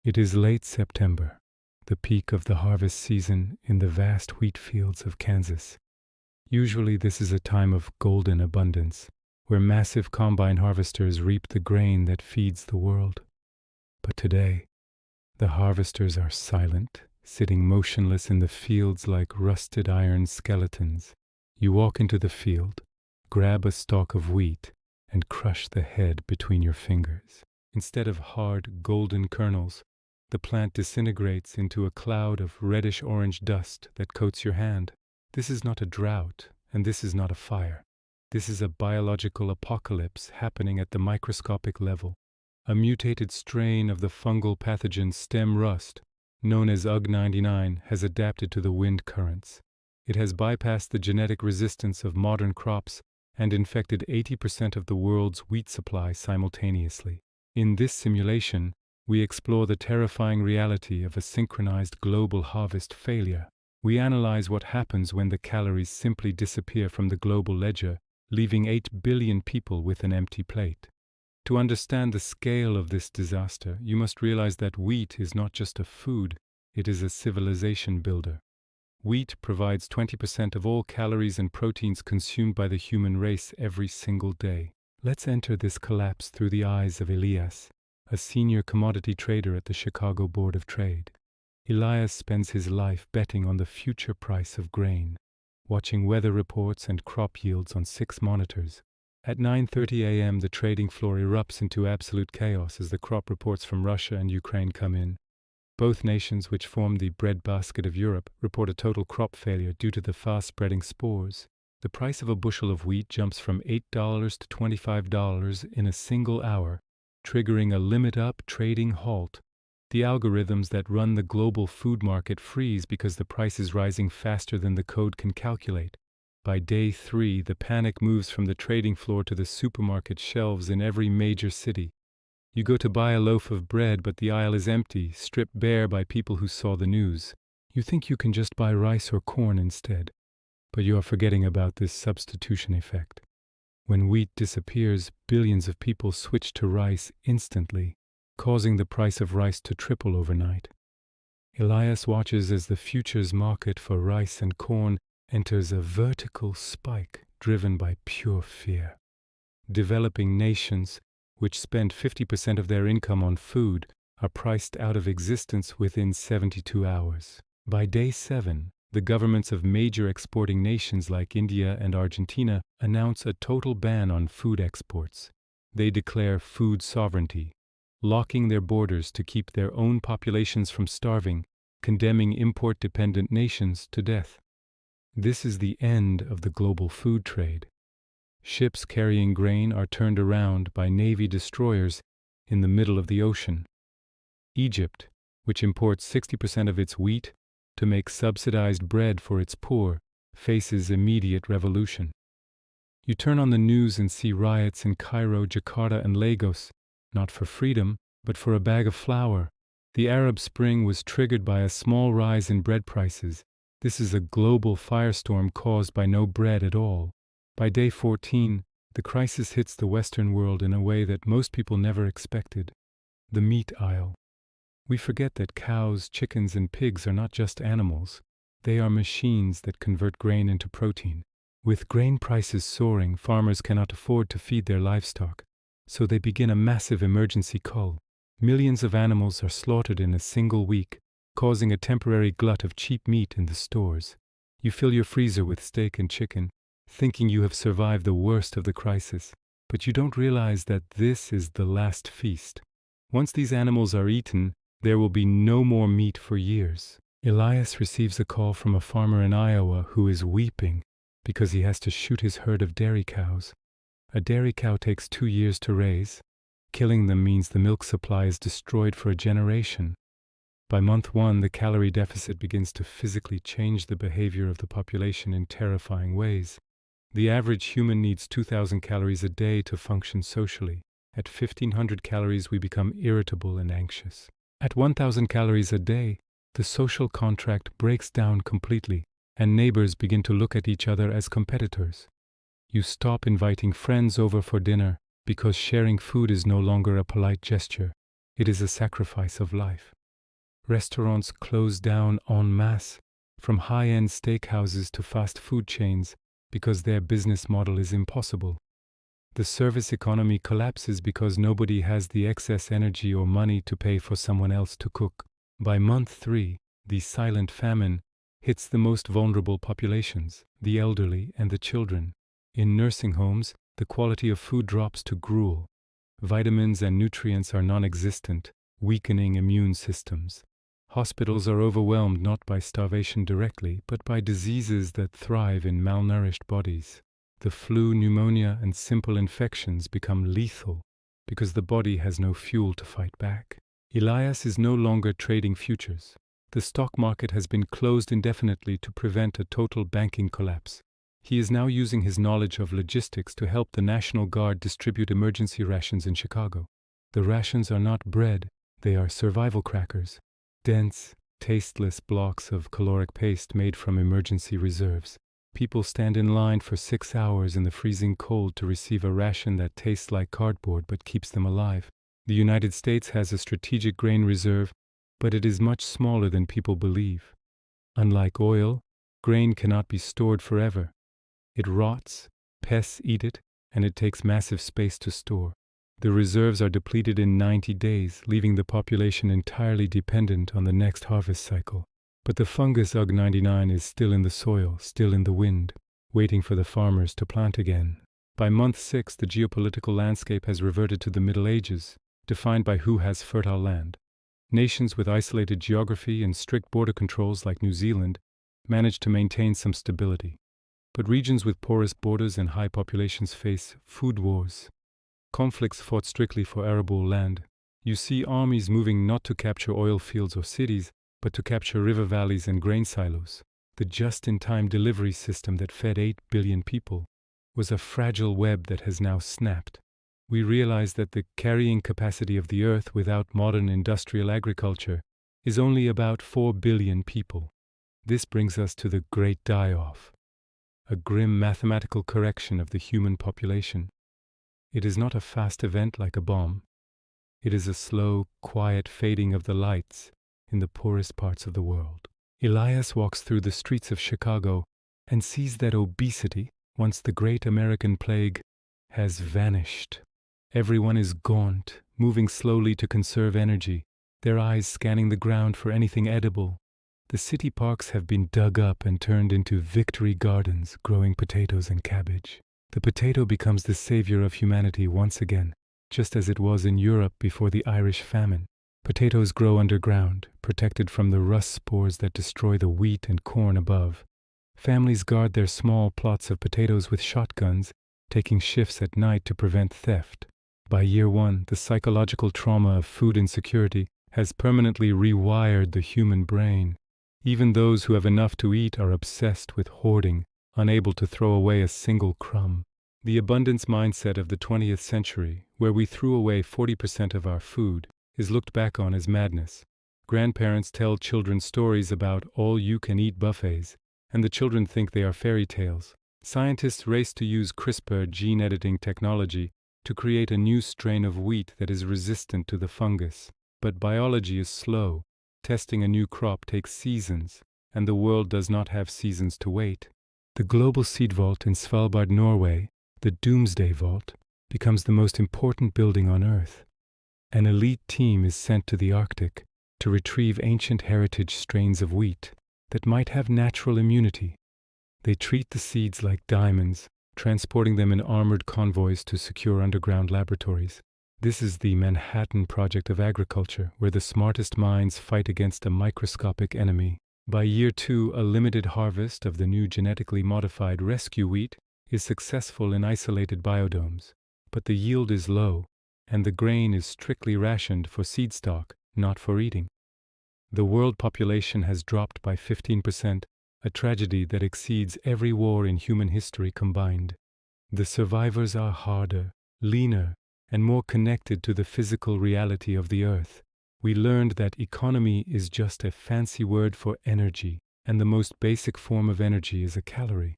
It is late September, the peak of the harvest season in the vast wheat fields of Kansas. Usually this is a time of golden abundance, where massive combine harvesters reap the grain that feeds the world. But today, the harvesters are silent, sitting motionless in the fields like rusted iron skeletons. You walk into the field, grab a stalk of wheat, and crush the head between your fingers. Instead of hard, golden kernels, the plant disintegrates into a cloud of reddish-orange dust that coats your hand. This is not a drought, and this is not a fire. This is a biological apocalypse happening at the microscopic level. A mutated strain of the fungal pathogen stem rust, known as UG99, has adapted to the wind currents. It has bypassed the genetic resistance of modern crops and infected 80% of the world's wheat supply simultaneously. In this simulation, we explore the terrifying reality of a synchronized global harvest failure. We analyze what happens when the calories simply disappear from the global ledger, leaving 8 billion people with an empty plate. To understand the scale of this disaster, you must realize that wheat is not just a food, it is a civilization builder. Wheat provides 20% of all calories and proteins consumed by the human race every single day. Let's enter this collapse through the eyes of Elias, a senior commodity trader at the Chicago Board of Trade. Elias spends his life betting on the future price of grain, watching weather reports and crop yields on 6 monitors. At 9:30 a.m., the trading floor erupts into absolute chaos as the crop reports from Russia and Ukraine come in. Both nations, which form the breadbasket of Europe, report a total crop failure due to the fast-spreading spores. The price of a bushel of wheat jumps from $8 to $25 in a single hour, triggering a limit-up trading halt. The algorithms that run the global food market freeze because the price is rising faster than the code can calculate. By day 3, the panic moves from the trading floor to the supermarket shelves in every major city. You go to buy a loaf of bread, but the aisle is empty, stripped bare by people who saw the news. You think you can just buy rice or corn instead, but you are forgetting about this substitution effect. When wheat disappears, billions of people switch to rice instantly, causing the price of rice to triple overnight. Elias watches as the futures market for rice and corn enters a vertical spike driven by pure fear. Developing nations, which spend 50% of their income on food, are priced out of existence within 72 hours. By day 7, the governments of major exporting nations like India and Argentina announce a total ban on food exports. They declare food sovereignty, locking their borders to keep their own populations from starving, condemning import-dependent nations to death. This is the end of the global food trade. Ships carrying grain are turned around by Navy destroyers in the middle of the ocean. Egypt, which imports 60% of its wheat to make subsidized bread for its poor, faces immediate revolution. You turn on the news and see riots in Cairo, Jakarta, and Lagos, not for freedom, but for a bag of flour. The Arab Spring was triggered by a small rise in bread prices. This is a global firestorm caused by no bread at all. By day 14, the crisis hits the Western world in a way that most people never expected. The meat aisle. We forget that cows, chickens, and pigs are not just animals. They are machines that convert grain into protein. With grain prices soaring, farmers cannot afford to feed their livestock, so they begin a massive emergency cull. Millions of animals are slaughtered in a single week, causing a temporary glut of cheap meat in the stores. You fill your freezer with steak and chicken, thinking you have survived the worst of the crisis, but you don't realize that this is the last feast. Once these animals are eaten, there will be no more meat for years. Elias receives a call from a farmer in Iowa who is weeping because he has to shoot his herd of dairy cows. A dairy cow takes 2 years to raise. Killing them means the milk supply is destroyed for a generation. By month 1, the calorie deficit begins to physically change the behavior of the population in terrifying ways. The average human needs 2,000 calories a day to function socially. At 1,500 calories, we become irritable and anxious. At 1,000 calories a day, the social contract breaks down completely, and neighbors begin to look at each other as competitors. You stop inviting friends over for dinner because sharing food is no longer a polite gesture. It is a sacrifice of life. Restaurants close down en masse, from high-end steakhouses to fast food chains, because their business model is impossible. The service economy collapses because nobody has the excess energy or money to pay for someone else to cook. By month 3, the silent famine hits the most vulnerable populations, the elderly and the children. In nursing homes, the quality of food drops to gruel. Vitamins and nutrients are non-existent, weakening immune systems. Hospitals are overwhelmed not by starvation directly, but by diseases that thrive in malnourished bodies. The flu, pneumonia, and simple infections become lethal because the body has no fuel to fight back. Elias is no longer trading futures. The stock market has been closed indefinitely to prevent a total banking collapse. He is now using his knowledge of logistics to help the National Guard distribute emergency rations in Chicago. The rations are not bread, they are survival crackers, dense, tasteless blocks of caloric paste made from emergency reserves. People stand in line for 6 hours in the freezing cold to receive a ration that tastes like cardboard but keeps them alive. The United States has a strategic grain reserve, but it is much smaller than people believe. Unlike oil, grain cannot be stored forever. It rots, pests eat it, and it takes massive space to store. The reserves are depleted in 90 days, leaving the population entirely dependent on the next harvest cycle. But the fungus UG99 is still in the soil, still in the wind, waiting for the farmers to plant again. By month 6, the geopolitical landscape has reverted to the Middle Ages, defined by who has fertile land. Nations with isolated geography and strict border controls like New Zealand manage to maintain some stability. But regions with porous borders and high populations face food wars. Conflicts fought strictly for arable land. You see armies moving not to capture oil fields or cities, but to capture river valleys and grain silos. The just-in-time delivery system that fed 8 billion people was a fragile web that has now snapped. We realize that the carrying capacity of the earth without modern industrial agriculture is only about 4 billion people. This brings us to the Great Die-Off, a grim mathematical correction of the human population. It is not a fast event like a bomb. It is a slow, quiet fading of the lights in the poorest parts of the world. Elias walks through the streets of Chicago and sees that obesity, once the great American plague, has vanished. Everyone is gaunt, moving slowly to conserve energy, their eyes scanning the ground for anything edible. The city parks have been dug up and turned into victory gardens, growing potatoes and cabbage. The potato becomes the savior of humanity once again, just as it was in Europe before the Irish famine. Potatoes grow underground, protected from the rust spores that destroy the wheat and corn above. Families guard their small plots of potatoes with shotguns, taking shifts at night to prevent theft. By year 1, the psychological trauma of food insecurity has permanently rewired the human brain. Even those who have enough to eat are obsessed with hoarding, unable to throw away a single crumb. The abundance mindset of the 20th century, where we threw away 40% of our food, is looked back on as madness. Grandparents tell children stories about all-you-can-eat buffets, and the children think they are fairy tales. Scientists race to use CRISPR gene editing technology to create a new strain of wheat that is resistant to the fungus. But biology is slow. Testing a new crop takes seasons, and the world does not have seasons to wait. The global seed vault in Svalbard, Norway, the Doomsday Vault, becomes the most important building on Earth. An elite team is sent to the Arctic to retrieve ancient heritage strains of wheat that might have natural immunity. They treat the seeds like diamonds, transporting them in armored convoys to secure underground laboratories. This is the Manhattan Project of agriculture, where the smartest minds fight against a microscopic enemy. By year 2, a limited harvest of the new genetically modified rescue wheat is successful in isolated biodomes, but the yield is low, and the grain is strictly rationed for seed stock, not for eating. The world population has dropped by 15%, a tragedy that exceeds every war in human history combined. The survivors are harder, leaner, and more connected to the physical reality of the earth. We learned that economy is just a fancy word for energy, and the most basic form of energy is a calorie.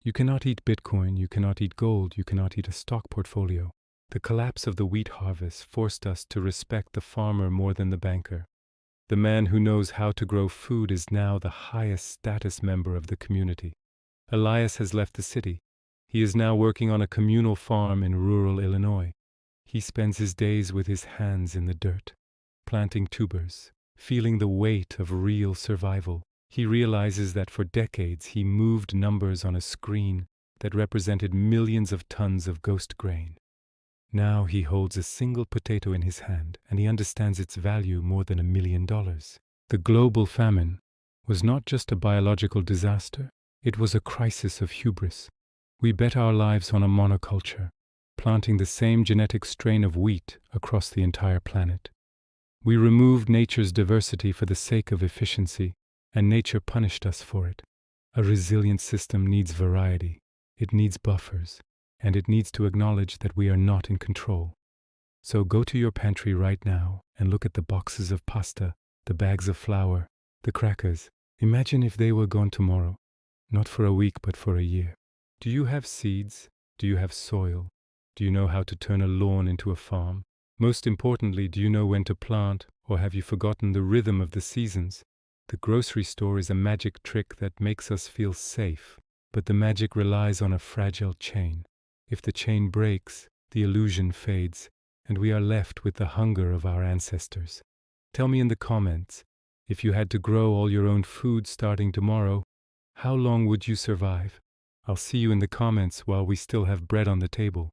You cannot eat Bitcoin, you cannot eat gold, you cannot eat a stock portfolio. The collapse of the wheat harvest forced us to respect the farmer more than the banker. The man who knows how to grow food is now the highest status member of the community. Elias has left the city. He is now working on a communal farm in rural Illinois. He spends his days with his hands in the dirt, planting tubers, feeling the weight of real survival. He realizes that for decades he moved numbers on a screen that represented millions of tons of ghost grain. Now he holds a single potato in his hand, and he understands its value more than $1 million. The global famine was not just a biological disaster, it was a crisis of hubris. We bet our lives on a monoculture, planting the same genetic strain of wheat across the entire planet. We removed nature's diversity for the sake of efficiency, and nature punished us for it. A resilient system needs variety, it needs buffers, and it needs to acknowledge that we are not in control. So go to your pantry right now and look at the boxes of pasta, the bags of flour, the crackers. Imagine if they were gone tomorrow, not for a week but for a year. Do you have seeds? Do you have soil? Do you know how to turn a lawn into a farm? Most importantly, do you know when to plant, or have you forgotten the rhythm of the seasons? The grocery store is a magic trick that makes us feel safe, but the magic relies on a fragile chain. If the chain breaks, the illusion fades, and we are left with the hunger of our ancestors. Tell me in the comments, if you had to grow all your own food starting tomorrow, how long would you survive? I'll see you in the comments while we still have bread on the table.